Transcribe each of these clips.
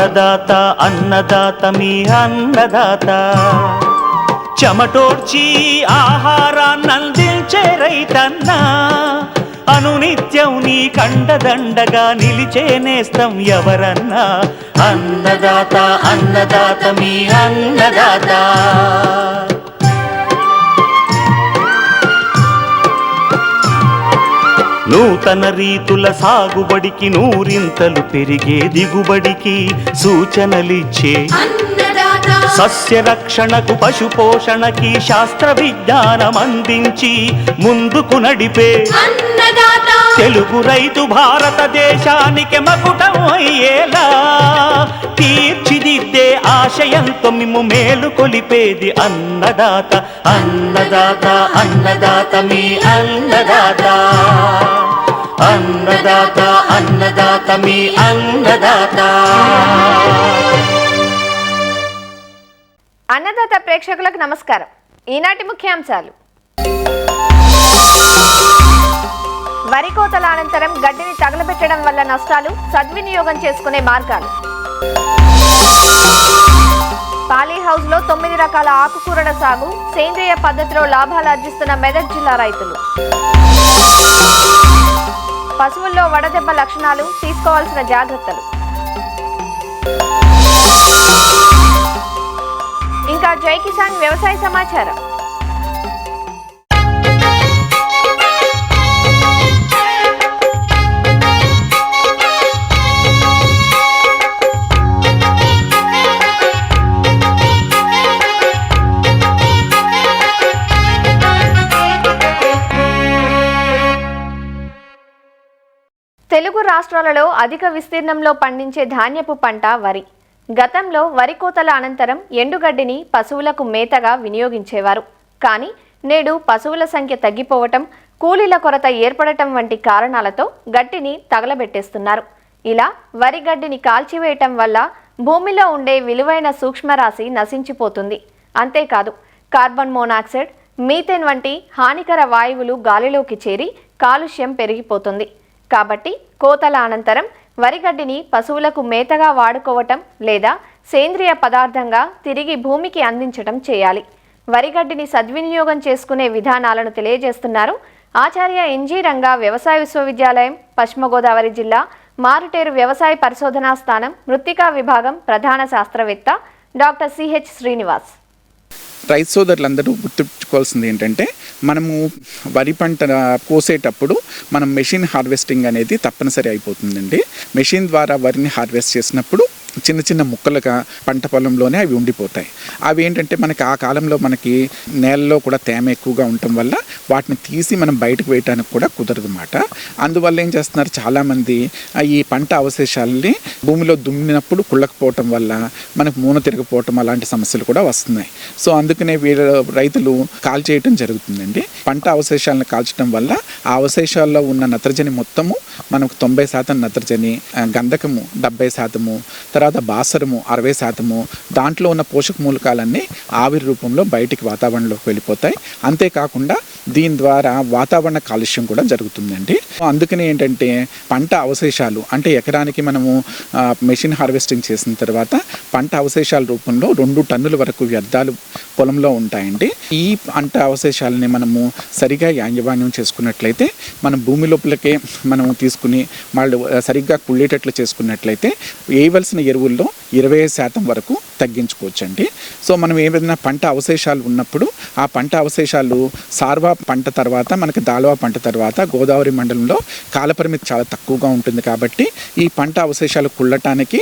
అన్నదాత అన్నదాత మీ అన్నదాత చెమటోడ్చి ఆహారాన్నందించే రైతన్న అనునిత్యం నీ కండదండగా నిలిచే నేస్తం ఎవరన్నా అన్నదాత అన్నదాత మీ అన్నదాత నూతన రీతుల సాగుబడికి నూరింతలు పెరిగే దిగుబడికి సూచనలిచ్చే సస్య రక్షణకు పశు పోషణకి శాస్త్ర విజ్ఞానం అందించి ముందుకు నడిపే తెలుగు రైతు భారతదేశానికి మకుటం అయ్యేలా తీర్చిదిద్దే ఆశయంతో మిమ్ము మేలు కొలిపేది అన్నదాత అన్నదాత అన్నదాత మీ అన్నదాత అన్నదాత అన్నదాత మీ అన్నదాత. అన్నదాత ప్రేక్షకులకు నమస్కారం. ఈనాటి ముఖ్యాంశాలు: వరి కోతల అనంతరం గడ్డిని తగలబెట్టడం వల్ల నష్టాలు, సద్వినియోగం చేసుకునే మార్గాలు, పాలీ హౌస్ లో 9 రకాల ఆకుకూరల సాగు, సేంద్రియ పద్ధతిలో లాభాలు ఆర్జిస్తున్న మెదక్ జిల్లా రైతులు, పశువుల్లో వడదెబ్బ లక్షణాలు, తీసుకోవాల్సిన జాగ్రత్తలు, ఇంకా జై కిసాన్ వ్యవసాయ సమాచారం. తెలుగు రాష్ట్రాలలో అధిక విస్తీర్ణంలో పండించే ధాన్యపు పంట వరి. గతంలో వరి కోతల అనంతరం ఎండుగడ్డిని పశువులకు మేతగా వినియోగించేవారు. కానీ నేడు పశువుల సంఖ్య తగ్గిపోవటం, కూలీల కొరత ఏర్పడటం వంటి కారణాలతో గడ్డిని తగలబెట్టేస్తున్నారు. ఇలా వరి గడ్డిని కాల్చివేయటం వల్ల భూమిలో ఉండే విలువైన సూక్ష్మరాశి నశించిపోతుంది. అంతేకాదు, కార్బన్ మోనాక్సైడ్, మీథేన్ వంటి హానికర వాయువులు గాలిలోకి చేరి కాలుష్యం పెరిగిపోతుంది. కాబట్టి కోతల అనంతరం వరిగడ్డిని పశువులకు మేతగా వాడుకోవటం లేదా సేంద్రియ పదార్థంగా తిరిగి భూమికి అందించటం చేయాలి. వరిగడ్డిని సద్వినియోగం చేసుకునే విధానాలను తెలియజేస్తున్నారు ఆచార్య ఎన్జీ రంగా వ్యవసాయ విశ్వవిద్యాలయం, పశ్చిమ గోదావరి జిల్లా మారుటేరు వ్యవసాయ పరిశోధనా స్థానం మృత్తికా విభాగం ప్రధాన శాస్త్రవేత్త డాక్టర్ సిహెచ్ శ్రీనివాస్. రైతు సోదరులందరూ గుర్తుంచుకోవాల్సింది ఏంటంటే, మనము వరి పంట కోసేటప్పుడు మనం మెషిన్ హార్వెస్టింగ్ అనేది తప్పనిసరి అయిపోతుందండి. మెషిన్ ద్వారా వరిని హార్వెస్ట్ చేసినప్పుడు చిన్న చిన్న ముక్కలుగా పంట పొలంలోనే అవి ఉండిపోతాయి. అవి ఏంటంటే మనకి ఆ కాలంలో మనకి నేలలో కూడా తేమ ఎక్కువగా ఉండటం వల్ల వాటిని తీసి మనం బయటకు వేయడానికి కూడా కుదరదు అన్నమాట. అందువల్ల ఏం చేస్తున్నారు, చాలామంది ఈ పంట అవశేషాలని భూమిలో దున్నినప్పుడు కుళ్ళకపోవటం వల్ల మనకు మూన తిరగపోవటం అలాంటి సమస్యలు కూడా వస్తున్నాయి. సో అందుకనే వీళ్ళ రైతులు కాల్చేయటం జరుగుతుందండి. పంట అవశేషాలను కాల్చడం వల్ల ఆ అవశేషాల్లో ఉన్న నత్రజని మొత్తము మనకు 90% నత్రజని, గంధకము 70%, తర్వాత భాస్వరము 60%, దాంట్లో ఉన్న పోషక మూలకాలన్నీ ఆవిరి రూపంలో బయటికి వాతావరణంలోకి వెళ్ళిపోతాయి. అంతేకాకుండా దీని ద్వారా వాతావరణ కాలుష్యం కూడా జరుగుతుందండి. అందుకని ఏంటంటే పంట అవశేషాలు అంటే ఎకరానికి మనము మెషిన్ హార్వెస్టింగ్ చేసిన తర్వాత పంట అవశేషాల రూపంలో 2 టన్నుల వరకు వ్యర్థాలు పొలంలో ఉంటాయండి. ఈ పంట అవశేషాలని మనము సరిగా యాజమాన్యం చేసుకున్నట్లయితే మనం భూమి లోపలికే మనం తీసుకుని వాళ్ళు సరిగ్గా కుళ్ళేటట్లు చేసుకున్నట్లయితే వేయవలసిన ఎరువుల్లో 20% వరకు తగ్గించుకోవచ్చండి. సో మనం ఏదైనా పంట అవశేషాలు ఉన్నప్పుడు ఆ పంట అవశేషాలు సార్వా పంట తర్వాత మనకి దాల్వా పంట తర్వాత గోదావరి మండలంలో కాలపరిమితి చాలా తక్కువగా ఉంటుంది. కాబట్టి ఈ పంట అవశేషాలు కుళ్ళటానికి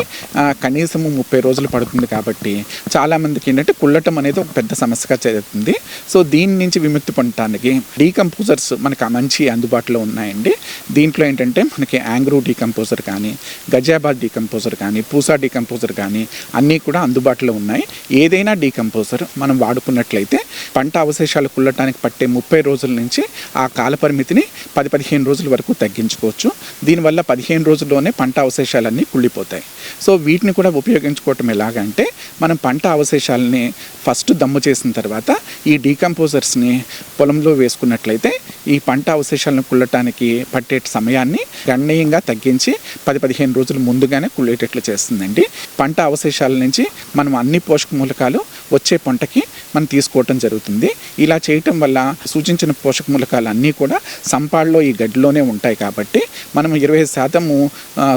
కనీసము 30 రోజులు పడుతుంది. కాబట్టి చాలామందికి ఏంటంటే కుళ్ళటం అనేది ఒక పెద్ద సమస్యగా జరుగుతుంది. సో దీని నుంచి విముక్తి పొందడానికి డీకంపోజర్స్ మనకు మంచి అందుబాటులో ఉన్నాయండి. దీంట్లో ఏంటంటే మనకి యాంగ్రూ డీకంపోజర్ కానీ, గజాబాద్ డీకంపోజర్ కానీ, పూసా డీకంపోజర్ కానీ అన్నీ కూడా అందుబాటులో ఉన్నాయి. ఏదైనా డీకంపోజర్ మనం వాడుకున్నట్లయితే పంట అవశేషాలు కుళ్ళటానికి పట్టే 30 రోజుల నుంచి ఆ కాలపరిమితిని 10-15 రోజుల వరకు తగ్గించుకోవచ్చు. దీనివల్ల 15 రోజుల్లోనే పంట అవశేషాలన్నీ కుళ్ళిపోతాయి. సో వీటిని కూడా ఉపయోగించుకోవటం ఎలాగంటే, మనం పంట అవశేషాలని ఫస్ట్ దమ్ము చేసిన తర్వాత ఈ డీకంపోజర్స్ని పొలంలో వేసుకున్నట్లయితే ఈ పంట అవశేషాలను కుళ్ళటానికి పట్టే సమయాన్ని గణనీయంగా తగ్గించి 10-15 రోజులు ముందుగానే కుళ్ళేటట్లు చేస్తుందండి. అండి. పంట అవశేషాల నుంచి మనం అన్ని పోషక మూలకాలు వచ్చే పంటకి మనం తీసుకోవటం జరుగుతుంది. ఇలా చేయటం వల్ల సూచించిన పోషక మూలకాలు అన్నీ కూడా సంపాడులో ఈ గడ్డిలోనే ఉంటాయి కాబట్టి మనం 20%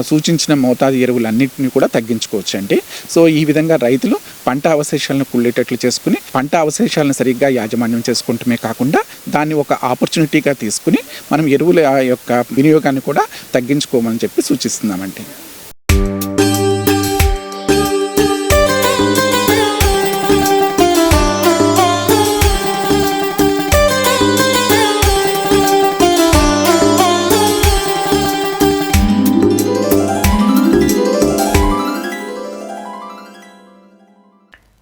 సూచించిన మోతాదు ఎరువులన్నింటినీ కూడా తగ్గించుకోవచ్చు అండి. సో ఈ విధంగా రైతులు పంట అవశేషాలను కుళ్ళేటట్లు చేసుకుని పంట అవశేషాలను సరిగ్గా యాజమాన్యం చేసుకుంటమే కాకుండా దాన్ని ఒక ఆపర్చునిటీగా తీసుకుని మనం ఎరువుల యొక్క వినియోగాన్ని కూడా తగ్గించుకోమని చెప్పి సూచిస్తున్నామండి.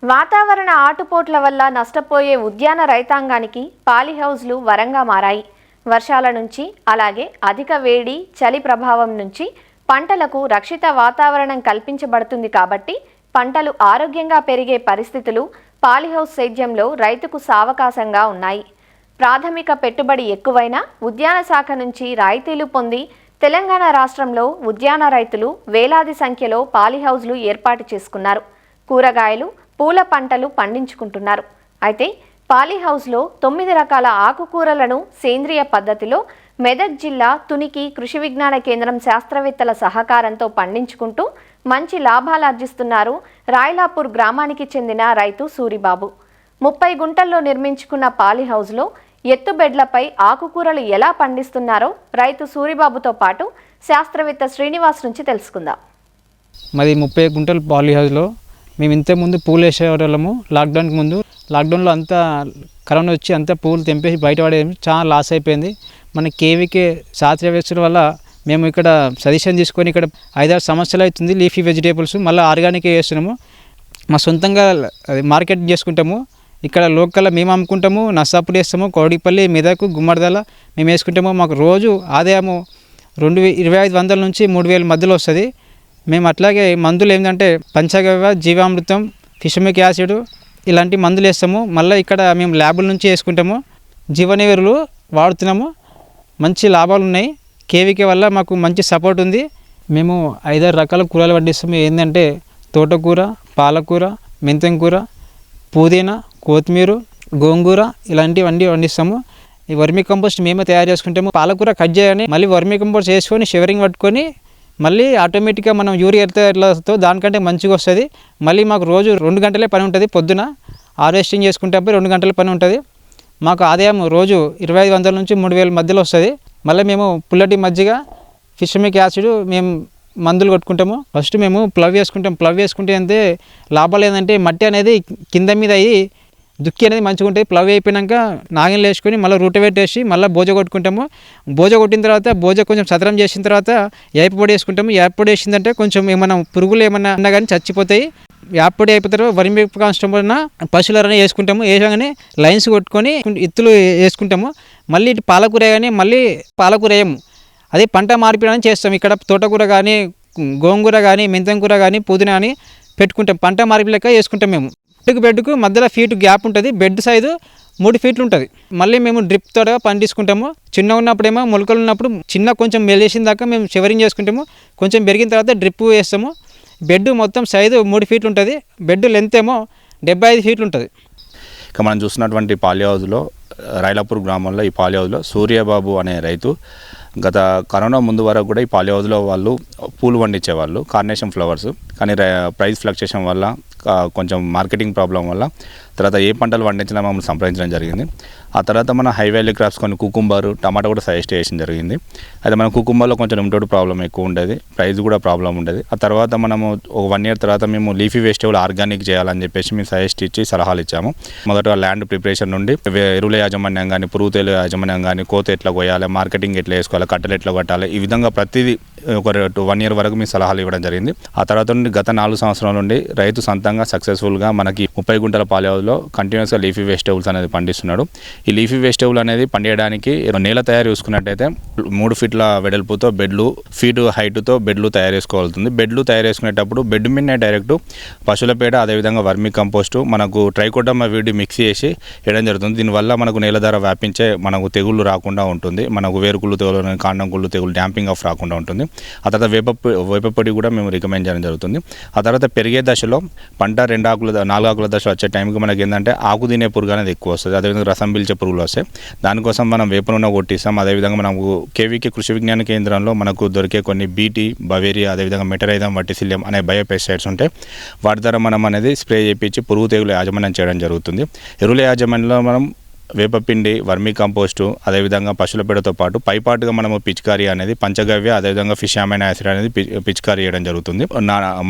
వాతావరణ ఆటుపోట్ల వల్ల నష్టపోయే ఉద్యాన రైతాంగానికి పాలీహౌజ్లు వరంగా మారాయి. వర్షాల నుంచి అలాగే అధిక వేడి, చలి ప్రభావం నుంచి పంటలకు రక్షిత వాతావరణం కల్పించబడుతుంది కాబట్టి పంటలు ఆరోగ్యంగా పెరిగే పరిస్థితులు పాలీహౌస్ సేద్యంలో రైతుకు సావకాశంగా ఉన్నాయి. ప్రాథమిక పెట్టుబడి ఎక్కువైనా ఉద్యాన శాఖ నుంచి రాయితీలు పొంది తెలంగాణ రాష్ట్రంలో ఉద్యాన రైతులు వేలాది సంఖ్యలో పాలీహౌజ్లు ఏర్పాటు చేసుకున్నారు. కూరగాయలు, పూల పంటలు పండించుకుంటున్నారు. అయితే పాలీహౌస్లో 9 రకాల ఆకుకూరలను సేంద్రియ పద్ధతిలో మెదక్ జిల్లా తునికి కృషి విజ్ఞాన కేంద్రం శాస్త్రవేత్తల సహకారంతో పండించుకుంటూ మంచి లాభాలు ఆర్జిస్తున్నారు రాయలాపూర్ గ్రామానికి చెందిన రైతు సూరిబాబు. 30 గుంటల్లో నిర్మించుకున్న పాలీహౌస్లో ఎత్తుబెడ్లపై ఆకుకూరలు ఎలా పండిస్తున్నారో రైతు సూరిబాబుతో పాటు శాస్త్రవేత్త శ్రీనివాస్ నుంచి తెలుసుకుందాం. మాది 30 గుంటల పాలీహౌస్లో మేము ఇంతకుముందు పూలు వేసేవాళ్ళము. లాక్డౌన్కి ముందు లాక్డౌన్లో అంతా కరోనా వచ్చి అంతా పూలు తెంపేసి బయటపడేది, చాలా లాస్ అయిపోయింది. మన కేవీకే శాస్త్రవేత్తల వల్ల మేము ఇక్కడ సజెషన్ తీసుకొని ఇక్కడ 5-6 సంవత్సరాలు అవుతుంది లీఫీ వెజిటేబుల్స్ మళ్ళీ ఆర్గానిక్ వేస్తున్నాము. మా సొంతంగా మార్కెట్ చేసుకుంటాము. ఇక్కడ లోకల్లో మేము అమ్ముకుంటాము, నర్సాపూర్ వేస్తాము, కౌడిపల్లి, మెదక్, గుమ్మడిదల మేము వేసుకుంటాము. మాకు రోజు ఆదాయము 2500 నుంచి 3000 మధ్యలో వస్తుంది. మేము అట్లాగే మందులు ఏంటంటే పంచగవ్య, జీవామృతం, ఫిషమిక్ యాసిడ్ ఇలాంటి మందులు వేస్తాము. మళ్ళీ ఇక్కడ మేము ల్యాబుల నుంచి వేసుకుంటాము, జీవనెరువులు వాడుతున్నాము. మంచి లాభాలు ఉన్నాయి. కేవీకే వల్ల మాకు మంచి సపోర్ట్ ఉంది. మేము 5-6 రకాల కూరలు పండిస్తాము. ఏంటంటే తోటకూర, పాలకూర, మెంతం కూర, పుదీనా, కొత్తిమీర, గోంగూర ఇలాంటివన్నీ పండిస్తాము. ఈ వర్మీ కంపోస్ట్ మేమే తయారు చేసుకుంటాము. పాలకూర కట్ చేయని మళ్ళీ వర్మీ కంపోస్ట్ వేసుకొని షివరింగ్ పట్టుకొని మళ్ళీ ఆటోమేటిక్గా మనం యూరియా ఎట్లా దానికంటే మంచిగా వస్తుంది. మళ్ళీ మాకు రోజు 2 గంటలే పని ఉంటుంది. పొద్దున హార్వెస్టింగ్ చేసుకుంటే 2 గంటల పని ఉంటుంది. మాకు ఆదాయం రోజు 2500 నుంచి 3000 మధ్యలో వస్తుంది. మళ్ళీ మేము పుల్లటి మజ్జిగ, ఫిషమిక్ యాసిడ్ మేము మందులు కొట్టుకుంటాము. ఫస్ట్ మేము ప్లవ్ వేసుకుంటాం. ప్లవ్ వేసుకుంటే అంతే లాభాలు ఏంటంటే మట్టి అనేది కింద మీద అయ్యి దుక్కి అనేది మంచిగా ఉంటుంది. ప్లవ్ అయిపోయినాక నాగలు వేసుకొని మళ్ళీ రూటవేట్ వేసి మళ్ళీ బోజ కొట్టుకుంటాము. బోజ కొట్టిన తర్వాత బోజ కొంచెం సదరం చేసిన తర్వాత యాపొడి వేసుకుంటాము. యాపొడి వేసిందంటే కొంచెం ఏమన్నా పురుగులు ఏమన్నా అన్నా కానీ చచ్చిపోతాయి. యాపొడి అయిపోయిన తర్వాత వర్మీ కాన్స్టంబర్ పశువులనే వేసుకుంటాము. వేసాగానే లైన్స్ కొట్టుకొని ఇత్తులు వేసుకుంటాము. మళ్ళీ ఇటు పాలకూర కానీ మళ్ళీ పాలకూర వేయము. అదే పంట మార్పిడి చేస్తాం. ఇక్కడ తోటకూర కానీ, గోంగూర కానీ, మెంతం కూర కానీ, పుదీనా కానీ పెట్టుకుంటాం. పంట మార్పిడి లెక్క వేసుకుంటాం. మేము బెడ్కు మధ్యలో ఫీట్ గ్యాప్ ఉంటుంది. బెడ్ సైజు 3 ఫీట్లు ఉంటుంది. మళ్ళీ మేము డ్రిప్ తోట పండించుకుంటాము. చిన్నగా ఉన్నప్పుడేమో మొలకలు ఉన్నప్పుడు చిన్న కొంచెం మెలేసిన దాకా మేము షివరింగ్ చేసుకుంటాము. కొంచెం పెరిగిన తర్వాత డ్రిప్ వేస్తాము. బెడ్ మొత్తం సైజు 3 ఫీట్లు ఉంటుంది. బెడ్ లెంత్ ఏమో 75 ఫీట్లు ఉంటుంది. ఇక మనం చూస్తున్నటువంటి పాలీహౌస్లో రాయలాపూర్ గ్రామంలో ఈ పాలీహౌస్లో సూర్యబాబు అనే రైతు గత కరోనా ముందు వరకు కూడా ఈ పాలీహౌస్లో వాళ్ళు పూలు పండించేవాళ్ళు, కార్నేషన్ ఫ్లవర్స్. కానీ ప్రైస్ ఫ్లక్చుయేషన్ వల్ల కొంచెం మార్కెటింగ్ ప్రాబ్లం వల్ల తర్వాత ఏ పంటలు పండించినా మమ్మల్ని సంప్రదించడం జరిగింది. ఆ తర్వాత మన హై వాల్యూ క్రాప్స్ కొన్ని కుకుంబర్, టమాటా కూడా సజెస్ట్ చేయడం జరిగింది. అయితే మన కుకుంబర్లో కొంచెం నిమిటోడ్ ప్రాబ్లం ఎక్కువ ఉండేది, ప్రైస్ కూడా ప్రాబ్లం ఉండేది. ఆ తర్వాత మనము ఒక 1 ఇయర్ తర్వాత మేము లీఫీ వెజిటేబుల్ ఆర్గానిక్ చేయాలని చెప్పేసి మేము సజెస్ట్ ఇచ్చి సలహాలు ఇచ్చాము. మొదట ల్యాండ్ ప్రిపరేషన్ నుండి ఎరువుల యాజమాన్యం కానీ, పురుగు తేలు యాజమాన్యం కానీ, కోత ఎట్లా కోయాలి, మార్కెటింగ్ ఎట్లా వేసుకోవాలి, కట్టలు ఎట్లా కట్టాలి, ఈ విధంగా ప్రతిదీ ఒక 1 ఇయర్ వరకు మేము సలహాలు ఇవ్వడం జరిగింది. ఆ తర్వాత నుండి గత 4 సంవత్సరాల నుండి రైతు సొంతంగా సక్సెస్ఫుల్గా మనకి 30 గుంటల పాలీహౌస్లో కంటిన్యూస్గా లీఫీ వెజిటేబుల్స్ అనేది పండిస్తున్నాడు. ఈ లీఫీ వెజిటేబుల్ అనేది పండించడానికి నేల తయారు చేసుకున్నట్టయితే 3 ఫీట్ల వెడల్పుతో బెడ్లు, ఫీటు హైట్తో బెడ్లు తయారు చేసుకోవాల్సింది. బెడ్లు తయారు చేసుకునేటప్పుడు బెడ్ మీదనే డైరెక్ట్ పశువుల పేడ, అదేవిధంగా వర్మీ కంపోస్టు, మనకు ట్రైకోడర్మా వీడి మిక్స్ చేసి వేయడం జరుగుతుంది. దీనివల్ల మనకు నేల ధర వ్యాపించే మనకు తెగుళ్ళు రాకుండా ఉంటుంది. మనకు వేరుకుళ్ళు తెగులు, కాండం కుళ్ళు తెగులు, డ్యాంపింగ్ ఆఫ్ రాకుండా ఉంటుంది. ఆ తర్వాత వేప పొడి కూడా మేము రికమెండ్ చేయడం జరుగుతుంది. ఆ తర్వాత పెరిగే దశలో పంట 4 ఆకుల దశ వచ్చే టైంకి మనకి ఏంటంటే ఆకు తినే పురుగు అనేది ఎక్కువ వస్తుంది, అదేవిధంగా రసం పీల్చే పురుగులు వస్తాయి. దానికోసం మనం వేప నూనె కొట్టిస్తాం. అదేవిధంగా మనకు కేవీకే కృషి విజ్ఞాన కేంద్రంలో మనకు దొరికే కొన్ని బీటీ, బవేరియా, అదేవిధంగా మెటరైజం, వట్టిసిలియం అనే బయోపెస్టిసైడ్స్ ఉంటాయి. వాటి ద్వారా మనం అనేది స్ప్రే చేయించి పురుగు తెగులు యాజమాన్యం చేయడం జరుగుతుంది. ఎరువుల యాజమాన్యంలో మనం వేపపిండి, వర్మీ కంపోస్టు, అదేవిధంగా పశువుల పేడతో పాటు పైపాటుగా మనము పిచికారీ అనేది పంచగవ్య, అదేవిధంగా ఫిష్ అమైనో యాసిడ్ అనేది పిచికారీ చేయడం జరుగుతుంది.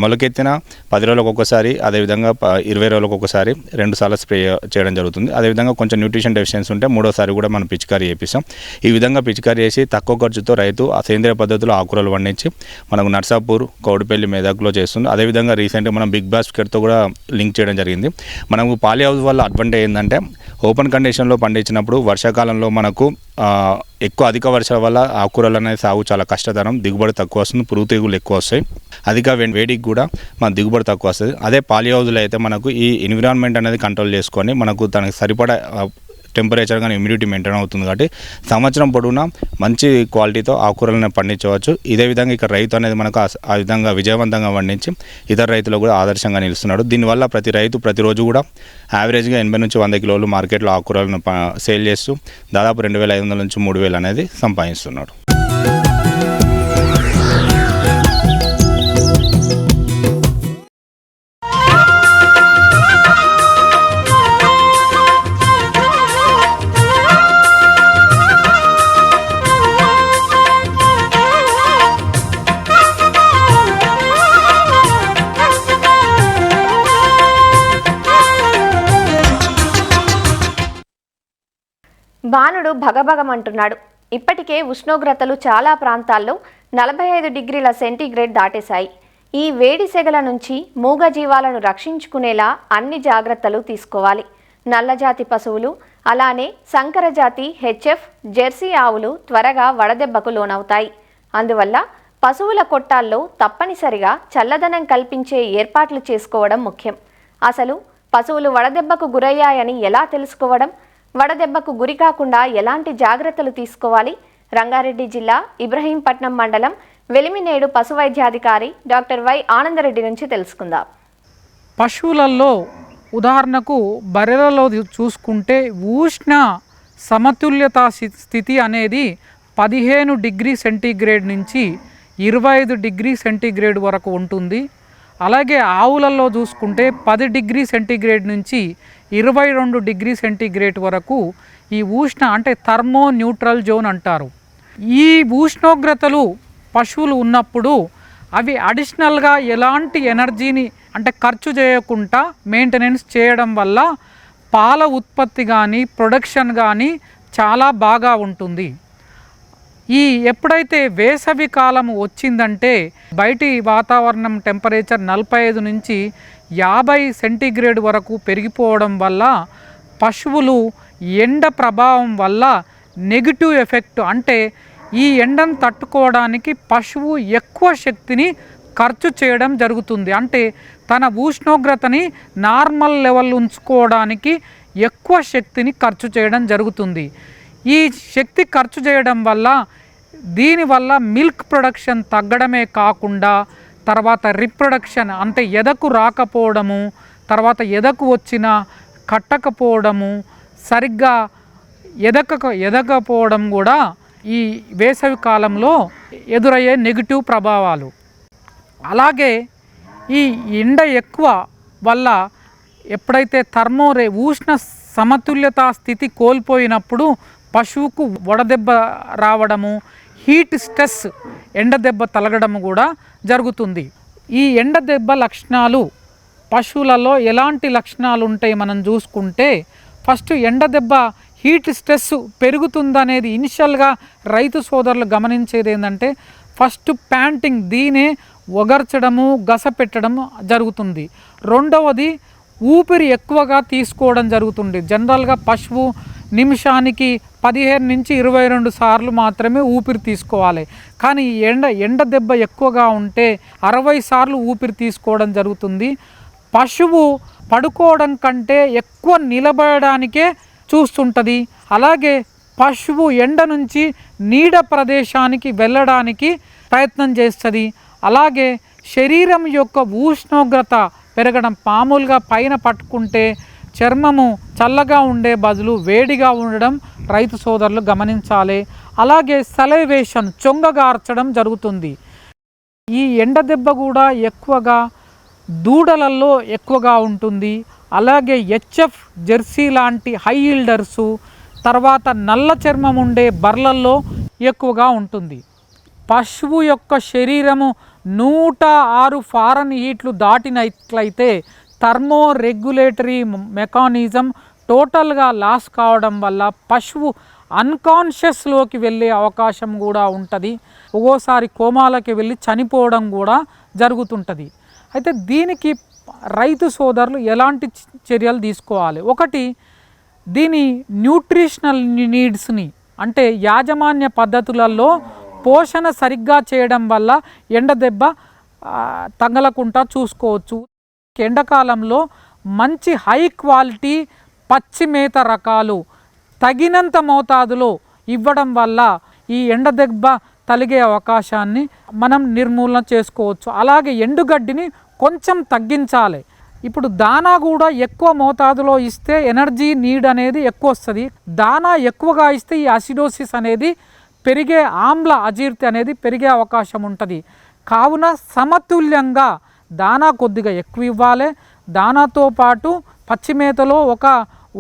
మొలకెత్తిన 10 రోజులకు ఒకసారి, అదేవిధంగా 20 రోజులకు ఒకసారి 2 సార్లు స్ప్రే చేయడం జరుగుతుంది. అదేవిధంగా కొంచెం న్యూట్రిషన్ డెఫిషియన్సీ ఉంటే 3వసారి కూడా మనం పిచికారీ చేపిస్తాం. ఈ విధంగా పిచికారీ చేసి తక్కువ ఖర్చుతో రైతు ఆ సేంద్రియ పద్ధతిలో ఆకుకూరలు పండించి మనకు నర్సాపూర్, కౌడిపల్లి, మెదక్లో చేస్తుంది. అదేవిధంగా రీసెంట్గా మనం బిగ్ బాస్కెట్తో కూడా లింక్ చేయడం జరిగింది. మనకు పాలీ హౌస్ వల్ల అడ్వాంటేజ్ ఏంటంటే ఓపెన్ కండిషన్లో పండించినప్పుడు వర్షాకాలంలో మనకు అధిక వర్షాల వల్ల ఆకుకూరలు అనేది సాగు చాలా కష్టతరం, దిగుబడి తక్కువ వస్తుంది, పురుగు తెగులు ఎక్కువ వస్తాయి, అధిక వేడికి కూడా మన దిగుబడి తక్కువ వస్తుంది. అదే పాలీ హౌస్లో అయితే మనకు ఈ ఎన్విరాన్మెంట్ అనేది కంట్రోల్ చేసుకొని మనకు దానికి సరిపడా టెంపరేచర్ కానీ హ్యూమిడిటీ మెయింటైన్ అవుతుంది కాబట్టి సంవత్సరం పొడవునా మంచి క్వాలిటీతో ఆకుకూరలను పండించవచ్చు. ఇదే విధంగా ఇక్కడ రైతు అనేది మనకు ఆ విధంగా విజయవంతంగా పండించి ఇతర రైతులకు కూడా ఆదర్శంగా నిలుస్తున్నాడు. దీనివల్ల ప్రతి రైతు ప్రతిరోజు కూడా యావరేజ్గా 80 నుంచి 100 కిలోలు మార్కెట్లో ఆకుకూరలను సేల్ చేస్తూ దాదాపు 2500 నుంచి 3000 అనేది సంపాదిస్తున్నాడు. బాణుడు భగభగమంటున్నాడు. ఇప్పటికే ఉష్ణోగ్రతలు చాలా ప్రాంతాల్లో 45 డిగ్రీల సెంటీగ్రేడ్ దాటేశాయి. ఈ వేడి సెగల నుంచి మూగజీవాలను రక్షించుకునేలా అన్ని జాగ్రత్తలు తీసుకోవాలి. నల్లజాతి పశువులు, అలానే సంకరజాతి హెచ్ఎఫ్, జెర్సీ ఆవులు త్వరగా వడదెబ్బకు లోనవుతాయి. అందువల్ల పశువుల కొట్టాల్లో తప్పనిసరిగా చల్లదనం కల్పించే ఏర్పాట్లు చేసుకోవడం ముఖ్యం. అసలు పశువులు వడదెబ్బకు గురయ్యాయని ఎలా తెలుసుకోవడం, వడదెబ్బకు గురి కాకుండా ఎలాంటి జాగ్రత్తలు తీసుకోవాలి? రంగారెడ్డి జిల్లా ఇబ్రహీంపట్నం మండలం వెలిమినేడు పశు వైద్యాధికారి డాక్టర్ వై ఆనందరెడ్డి నుంచి తెలుసుకుందాం. పశువులలో ఉదాహరణకు బర్రెలలో చూసుకుంటే ఉష్ణ సమతుల్యత స్థితి అనేది 15 డిగ్రీ సెంటీగ్రేడ్ నుంచి 25 డిగ్రీ సెంటీగ్రేడ్ వరకు ఉంటుంది. అలాగే ఆవులలో చూసుకుంటే 10 డిగ్రీ సెంటీగ్రేడ్ నుంచి 22 డిగ్రీ సెంటీగ్రేడ్ వరకు ఈ ఉష్ణ అంటే థర్మో న్యూట్రల్ జోన్ అంటారు. ఈ ఉష్ణోగ్రతలు పశువులు ఉన్నప్పుడు అవి అడిషనల్గా ఎలాంటి ఎనర్జీని అంటే ఖర్చు చేయకుండా మెయింటెనెన్స్ చేయడం వల్ల పాల ఉత్పత్తి కానీ ప్రొడక్షన్ కానీ చాలా బాగా ఉంటుంది. ఎప్పుడైతే వేసవి కాలం వచ్చిందంటే బయటి వాతావరణం టెంపరేచర్ 45 నుంచి 50 సెంటీగ్రేడ్ వరకు పెరిగిపోవడం వల్ల పశువులు ఎండ ప్రభావం వల్ల నెగిటివ్ ఎఫెక్ట్ అంటే ఈ ఎండను తట్టుకోవడానికి పశువు ఎక్కువ శక్తిని ఖర్చు చేయడం జరుగుతుంది. అంటే తన ఉష్ణోగ్రతని నార్మల్ లెవెల్ ఉంచుకోవడానికి ఎక్కువ శక్తిని ఖర్చు చేయడం జరుగుతుంది. ఈ శక్తి ఖర్చు చేయడం వల్ల దీనివల్ల మిల్క్ ప్రొడక్షన్ తగ్గడమే కాకుండా తర్వాత రీప్రొడక్షన్ అంటే ఎదకు రాకపోవడము, తర్వాత ఎదకు వచ్చిన కట్టకపోవడము, సరిగ్గా ఎదగకపోవడం కూడా ఈ వేసవి కాలంలో ఎదురయ్యే నెగిటివ్ ప్రభావాలు. అలాగే ఈ ఎండ ఎక్కువ వల్ల ఎప్పుడైతే ఉష్ణ సమతుల్యత స్థితి కోల్పోయినప్పుడు పశువుకు వడదెబ్బ రావడము, హీట్ స్ట్రెస్ ఎండ దెబ్బ తలగడము కూడా జరుగుతుంది. ఈ ఎండ దెబ్బ లక్షణాలు పశువులలో ఎలాంటి లక్షణాలు ఉంటాయి మనం చూసుకుంటే, ఫస్ట్ ఎండ దెబ్బ హీట్ స్ట్రెస్ పెరుగుతుందనేది ఇనిషియల్గా రైతు సోదరులు గమనించేది ఏంటంటే ఫస్ట్ ప్యాంటింగ్, దీనే ఒగర్చడము, గస పెట్టడము జరుగుతుంది. రెండవది ఊపిరి ఎక్కువగా తీసుకోవడం జరుగుతుంది. జనరల్గా పశువు నిమిషానికి 15 నుంచి 22 సార్లు మాత్రమే ఊపిరి తీసుకోవాలి. కానీ ఎండ దెబ్బ ఎక్కువగా ఉంటే 60 సార్లు ఊపిరి తీసుకోవడం జరుగుతుంది. పశువు పడుకోవడం కంటే ఎక్కువ నిలబడడానికే చూస్తుంటుంది. అలాగే పశువు ఎండ నుంచి నీడ ప్రదేశానికి వెళ్ళడానికి ప్రయత్నం చేస్తుంది. అలాగే శరీరం యొక్క ఉష్ణోగ్రత పెరగడం, మామూలుగా పైన పట్టుకుంటే చర్మము చల్లగా ఉండే బదులు వేడిగా ఉండడం రైతు సోదరులు గమనించాలి. అలాగే సలైవేషన్, చొంగగార్చడం జరుగుతుంది. ఈ ఎండ దెబ్బ కూడా ఎక్కువగా దూడలలో ఎక్కువగా ఉంటుంది. అలాగే హెచ్ఎఫ్ జెర్సీ లాంటి హై ఈల్డర్సు, తర్వాత నల్ల చర్మం ఉండే బర్లల్లో ఎక్కువగా ఉంటుంది. పశువు యొక్క శరీరము 106 ఫారెన్హీట్లు దాటినట్లయితే థర్మో రెగ్యులేటరీ మెకానిజం టోటల్గా లాస్ కావడం వల్ల పశువు అన్కాన్షియస్లోకి వెళ్ళే అవకాశం కూడా ఉంటుంది. ఒక్కోసారి కోమాలకి వెళ్ళి చనిపోవడం కూడా జరుగుతుంటుంది. అయితే దీనికి రైతు సోదరులు ఎలాంటి చర్యలు తీసుకోవాలి? ఒకటి, దీని న్యూట్రిషనల్ నీడ్స్ని అంటే యాజమాన్య పద్ధతులలో పోషణ సరిగ్గా చేయడం వల్ల ఎండ దెబ్బ తగలకుండా చూసుకోవచ్చు. ఎండాకాలంలో మంచి హై క్వాలిటీ పచ్చి మేత రకాలు తగినంత మోతాదులో ఇవ్వడం వల్ల ఈ ఎండ దెబ్బ తలిగే అవకాశాన్ని మనం నిర్మూలన చేసుకోవచ్చు. అలాగే ఎండుగడ్డిని కొంచెం తగ్గించాలి. ఇప్పుడు దానా కూడా ఎక్కువ మోతాదులో ఇస్తే ఎనర్జీ నీడ్ అనేది ఎక్కువ వస్తుంది. దానా ఎక్కువగా ఇస్తే ఈ అసిడోసిస్ అనేది పెరిగే, ఆమ్ల అజీర్తి అనేది పెరిగే అవకాశం ఉంటుంది. కావున సమతుల్యంగా దానా కొద్దిగా ఎక్కువ ఇవ్వాలి. దానాతో పాటు పచ్చిమేతలో ఒక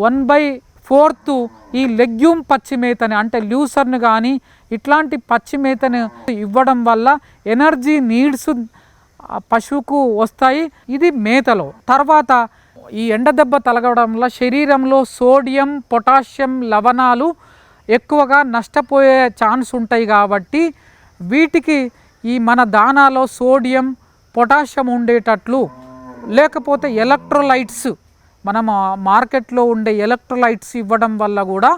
1/4 ఈ లెగ్యూమ్ పచ్చిమేతని అంటే ల్యూసర్ను కానీ ఇట్లాంటి పచ్చిమేతను ఇవ్వడం వల్ల ఎనర్జీ నీడ్స్ పశువుకు వస్తాయి. ఇది మేతలో. తర్వాత ఈ ఎండ దెబ్బ తలగడం వల్ల శరీరంలో సోడియం, పొటాషియం లవణాలు ఎక్కువగా నష్టపోయే ఛాన్స్ ఉంటాయి. కాబట్టి వీటికి ఈ మన దానాలో సోడియం, పొటాషియం ఉండేటట్లు, లేకపోతే ఎలక్ట్రోలైట్స్, మనం మార్కెట్లో ఉండే ఎలక్ట్రోలైట్స్ ఇవ్వడం వల్ల కూడా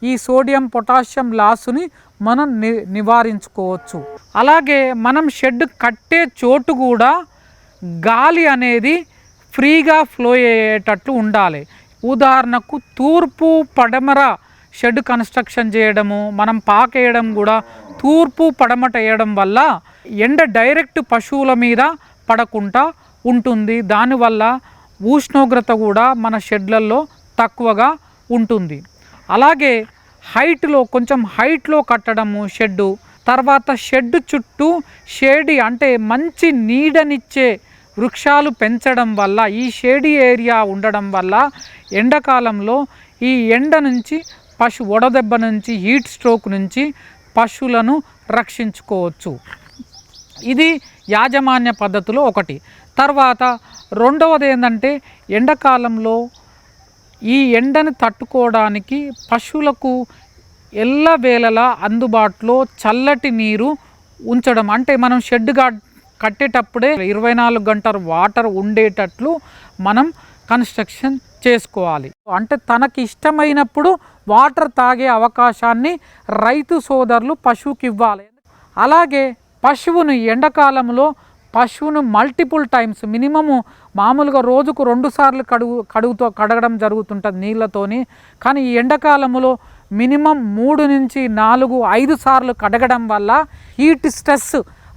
ఈ సోడియం, పొటాషియం లాస్ని మనం నివారించుకోవచ్చు. అలాగే మనం షెడ్ కట్టే చోటు కూడా గాలి అనేది ఫ్రీగా ఫ్లో అయ్యేటట్లు ఉండాలి. ఉదాహరణకు తూర్పు పడమర షెడ్ కన్స్ట్రక్షన్ చేయడము, మనం పాకేయడం కూడా తూర్పు పడమట వేయడం వల్ల ఎండ డైరెక్ట్ పశువుల మీద పడకుండా ఉంటుంది. దానివల్ల ఉష్ణోగ్రత కూడా మన షెడ్లలో తక్కువగా ఉంటుంది. అలాగే హైట్లో, కొంచెం హైట్లో కట్టడము షెడ్డు. తర్వాత షెడ్ చుట్టూ షేడీ అంటే మంచి నీడనిచ్చే వృక్షాలు పెంచడం వల్ల, ఈ షేడీ ఏరియా ఉండడం వల్ల ఎండాకాలంలో ఈ ఎండ నుంచి వడదెబ్బ నుంచి, హీట్ స్ట్రోక్ నుంచి పశువులను రక్షించుకోవచ్చు. ఇది యాజమాన్య పద్ధతిలో ఒకటి. తర్వాత రెండవది ఏంటంటే, ఎండాకాలంలో ఈ ఎండను తట్టుకోవడానికి పశువులకు ఎల్లవేళలా అందుబాటులో చల్లటి నీరు ఉంచడం. అంటే మనం షెడ్ కట్టేటప్పుడే 24 గంటలు వాటర్ ఉండేటట్లు మనం కన్స్ట్రక్షన్ చేసుకోవాలి. అంటే తనకి ఇష్టమైనప్పుడు వాటర్ తాగే అవకాశాన్ని రైతు సోదరులు పశువుకి ఇవ్వాలి. అలాగే పశువును ఎండాకాలంలో మల్టిపుల్ టైమ్స్, మినిమము మామూలుగా రోజుకు 2 సార్లు కడగడం జరుగుతుంటుంది నీళ్ళతోని. కానీ ఈ ఎండాకాలంలో మినిమం 3 నుంచి 4, 5 సార్లు కడగడం వల్ల హీట్ స్ట్రెస్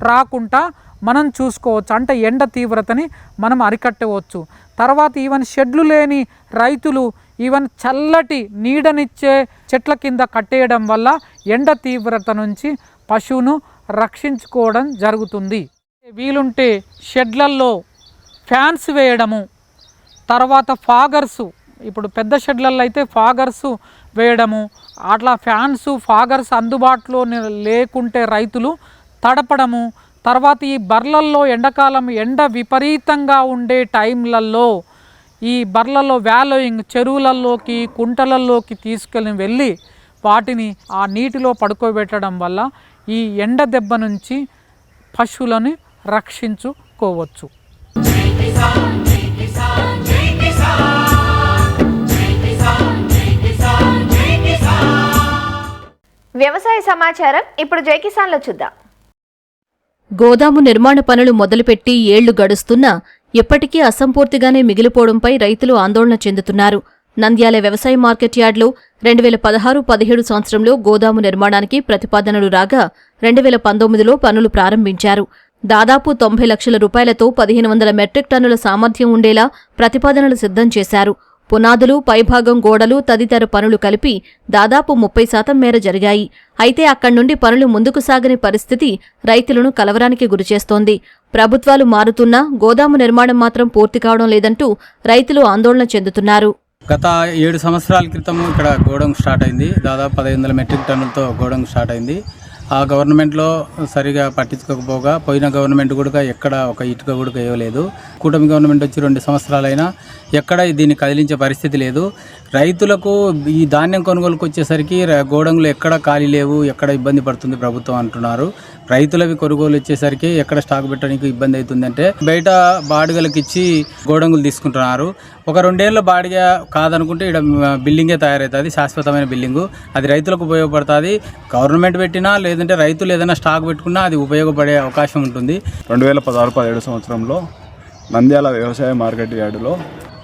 రాకుండా మనం చూసుకోవచ్చు. అంటే ఎండ తీవ్రతని మనం అరికట్టవచ్చు. తర్వాత ఈవెన్ షెడ్లు లేని రైతులు ఈవెన్ చల్లటి నీడనిచ్చే చెట్ల కింద కట్టేయడం వల్ల ఎండ తీవ్రత నుంచి పశువును రక్షించుకోవడం జరుగుతుంది. వీలుంటే షెడ్లల్లో ఫ్యాన్స్ వేయడము, తర్వాత ఫాగర్సు, ఇప్పుడు పెద్ద షెడ్లలో అయితే ఫాగర్సు వేయడము, అట్లా ఫాగర్స్ అందుబాటులో లేకుంటే రైతులు తడపడము. తర్వాత ఈ బర్లల్లో ఎండాకాలం ఎండ విపరీతంగా ఉండే టైంలలో ఈ బర్లలో వ్యాలోయింగ్, చెరువులలోకి, కుంటలలోకి వెళ్ళి వాటిని ఆ నీటిలో పడుకోబెట్టడం వల్ల ఈ ఎండ దెబ్బ నుంచి పశువులను రక్షించుకోవచ్చు. వ్యవసాయ సమాచారం ఇప్పుడు జై కిసాన్లో చూద్దాం. గోదాము నిర్మాణ పనులు మొదలుపెట్టి ఏళ్లు గడుస్తున్నా ఎప్పటికీ అసంపూర్తిగానే మిగిలిపోవడంపై రైతులు ఆందోళన చెందుతున్నారు. నంద్యాల వ్యవసాయ మార్కెట్ యార్డ్లో 2016-17 సంవత్సరంలో గోదాము నిర్మాణానికి ప్రతిపాదనలు రాగా 2019లో పనులు ప్రారంభించారు. దాదాపు 90 లక్షల రూపాయలతో 1500 మెట్రిక్ టన్నుల సామర్థ్యం ఉండేలా ప్రతిపాదనలు సిద్ధం చేశారు. పునాదులు, పైభాగం గోడలు తదితర పనులు కలిపి దాదాపు 30% మేర జరిగాయి. అయితే అక్కడి నుండి పనులు ముందుకు సాగని పరిస్థితి రైతులను కలవరానికి గురిచేస్తోంది. ప్రభుత్వాలు మారుతున్నా గోదాము నిర్మాణం మాత్రం పూర్తి కావడం లేదంటూ రైతులు ఆందోళన చెందుతున్నారు. గత 7 సంవత్సరాల క్రితం ఇక్కడ గోడౌన్ స్టార్ట్ అయింది. దాదాపు 1500 మెట్రిక్ టన్నులతో గోడౌన్ స్టార్ట్ అయింది. ఆ గవర్నమెంట్లో సరిగా పట్టించుకోకపోగా పోయిన గవర్నమెంట్ కూడా ఎక్కడ ఒక ఇటుక కూడా వేయలేదు. కూటమి గవర్నమెంట్ వచ్చి 2 సంవత్సరాలైనా ఎక్కడ దీన్ని కదిలించే పరిస్థితి లేదు. రైతులకు ఈ ధాన్యం కొనుగోలుకు వచ్చేసరికి గోడౌన్లు ఎక్కడ ఖాళీ లేవు, ఎక్కడ ఇబ్బంది పడుతుంది ప్రభుత్వం అంటున్నారు. రైతులవి కొనుగోలు వచ్చేసరికి ఎక్కడ స్టాక్ పెట్టడానికి ఇబ్బంది అవుతుందంటే బయట బాడుగలకు ఇచ్చి గోడౌన్లు తీసుకుంటున్నారు. ఒక 2 ఏళ్ళ బాడిగ కాదనుకుంటే ఇక్కడ బిల్డింగే తయారవుతుంది, శాశ్వతమైన బిల్డింగు. అది రైతులకు ఉపయోగపడుతుంది. గవర్నమెంట్ పెట్టినా లేదంటే రైతులు ఏదైనా స్టాక్ పెట్టుకున్నా అది ఉపయోగపడే అవకాశం ఉంటుంది. 2016-17 సంవత్సరంలో నంద్యాల వ్యవసాయ మార్కెట్ యార్డులో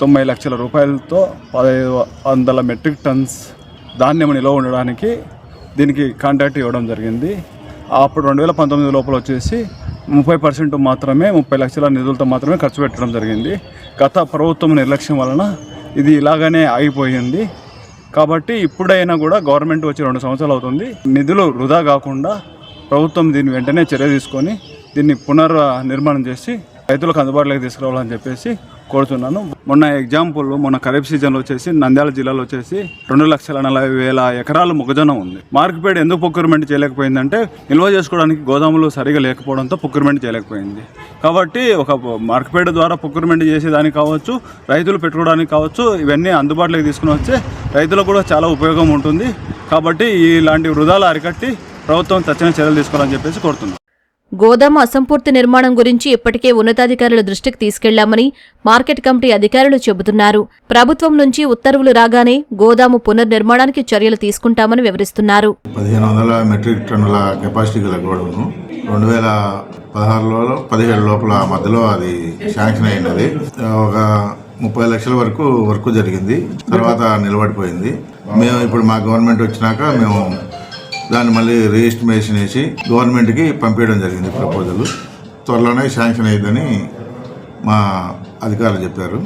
90 లక్షల రూపాయలతో 1500 మెట్రిక్ టన్స్ ధాన్యం నిల్వ ఉండడానికి దీనికి కాంట్రాక్ట్ ఇవ్వడం జరిగింది. అప్పుడు 2019 లోపల వచ్చేసి 30% మాత్రమే 30 లక్షల నిధులతో మాత్రమే ఖర్చు పెట్టడం జరిగింది. గత ప్రభుత్వం నిర్లక్ష్యం వలన ఇది ఇలాగనే ఆగిపోయింది. కాబట్టి ఇప్పుడైనా కూడా గవర్నమెంట్ వచ్చి 2 సంవత్సరాలు అవుతుంది. నిధులు వృధా కాకుండా ప్రభుత్వం దీన్ని వెంటనే చర్య తీసుకొని దీన్ని పునర్నిర్మాణం చేసి రైతులకు అందుబాటులోకి తీసుకురావాలని చెప్పేసి కోరుతున్నాను. మొన్న ఖరీఫ్ సీజన్లో వచ్చేసి నంద్యాల జిల్లాలో వచ్చేసి 2,40,000 ఎకరాలు మొక్కజొన్న ఉంది. మార్కెట్ ఎందుకు ప్రొక్యూర్మెంట్ చేయలేకపోయిందంటే నిల్వ చేసుకోవడానికి గోదాములు సరిగా లేకపోవడంతో ప్రొక్యూర్మెంట్ చేయలేకపోయింది. కాబట్టి ఒక మార్కెట్ ద్వారా ప్రొక్యూర్మెంట్ చేసేదానికి కావచ్చు, రైతులు పెట్టుకోవడానికి కావచ్చు, ఇవన్నీ అందుబాటులోకి తీసుకుని వచ్చే రైతులకు కూడా చాలా ఉపయోగం ఉంటుంది. కాబట్టి ఇలాంటి వృధాలు అరికట్టి ప్రభుత్వం తక్షణ చర్యలు తీసుకోవాలని చెప్పేసి కోరుతున్నాం. గోదాము అసంపూర్తి నిర్మాణం గురించి ఇప్పటికే ఉన్నతాధికారుల దృష్టికి తీసుకెళ్లామని మార్కెట్ కమిటీ అధికారులు చెబుతున్నారు. ప్రభుత్వం నుంచి ఉత్తర్వులు రాగానే గోదాము పునర్నిర్మాణానికి చర్యలు తీసుకుంటామని వివరిస్తున్నారు. 1500 మెట్రిక్ టన్నుల కెపాసిటీ గల గోడౌను 2016-17 లోపల మధ్యలో అది శాంక్షన్ అయినది. ఒక 30 లక్షల వరకు వర్క్ జరిగింది. తర్వాత నిలబడిపోయింది. మేము ఇప్పుడు మా గవర్నమెంట్ వచ్చినాక మేము దాన్ని మళ్ళీ రిజిస్ట్రేషన్ వేసి గవర్నమెంట్కి పంపించడం జరిగింది. ప్రపోజల్ త్వరలోనే శాంక్షన్ అయ్యిందని మా అధికారులు చెప్పారు.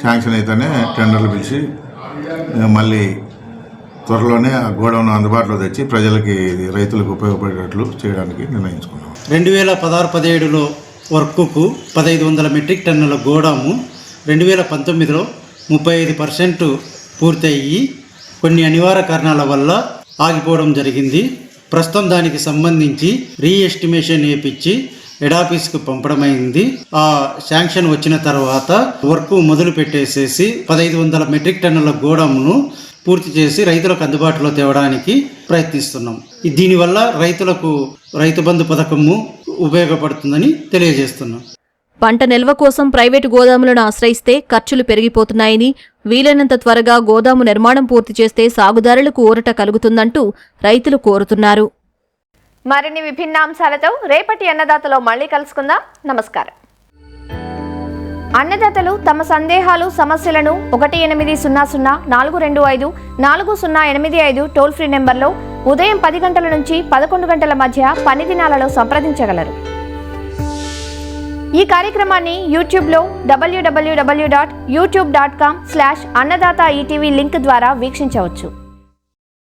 శాంక్షన్ అయితేనే టెండర్లు పిలిచి మళ్ళీ త్వరలోనే ఆ గోడౌన్ అందుబాటులో తెచ్చి ప్రజలకి రైతులకు ఉపయోగపడేటట్లు చేయడానికి నిర్ణయించుకున్నాం. 2016-17లో వర్కుకు 1500 మెట్రిక్ టన్నుల గోడాము 2019లో 35% పూర్తయ్యి కొన్ని అనివార్య కారణాల వల్ల ఆగిపోవడం జరిగింది. ప్రస్తుతం దానికి సంబంధించి రీఎస్టిమేషన్ వేయించి హెడ్ ఆఫీస్కు పంపడమైంది. ఆ శాంక్షన్ వచ్చిన తర్వాత వర్క్ మొదలు పెట్టేసేసి 1500 మెట్రిక్ టన్నుల గోడౌన్ను పూర్తి చేసి రైతులకు అందుబాటులో తేవడానికి ప్రయత్నిస్తున్నాం. దీనివల్ల రైతులకు రైతు బంధు పథకము ఉపయోగపడుతుందని తెలియజేస్తున్నాం. పంట నిల్వ కోసం ప్రైవేటు గోదాములను ఆశ్రయిస్తే ఖర్చులు పెరిగిపోతున్నాయని, వీలైనంత త్వరగా గోదాము నిర్మాణం పూర్తి చేస్తే సాగుదారులకు ఊరట కలుగుతుందంటూ రైతులు కోరుతున్నారు. మరిన్ని విభిన్న అంశాలతో రేపటి అన్నదాతలో మళ్ళీ కలుసుకుందాం. నమస్కారం. అన్నదాతలు తమ సందేహాలు, సమస్యలను 1800-425-4085 టోల్ ఫ్రీ నెంబర్లో ఉదయం 10 గంటల నుంచి 11 గంటల మధ్య పని దినాలలో సంప్రదించగలరు. ఈ కార్యక్రమాన్ని యూట్యూబ్లో www.youtube.com/annadata ETV లింక్ ద్వారా వీక్షించవచ్చు.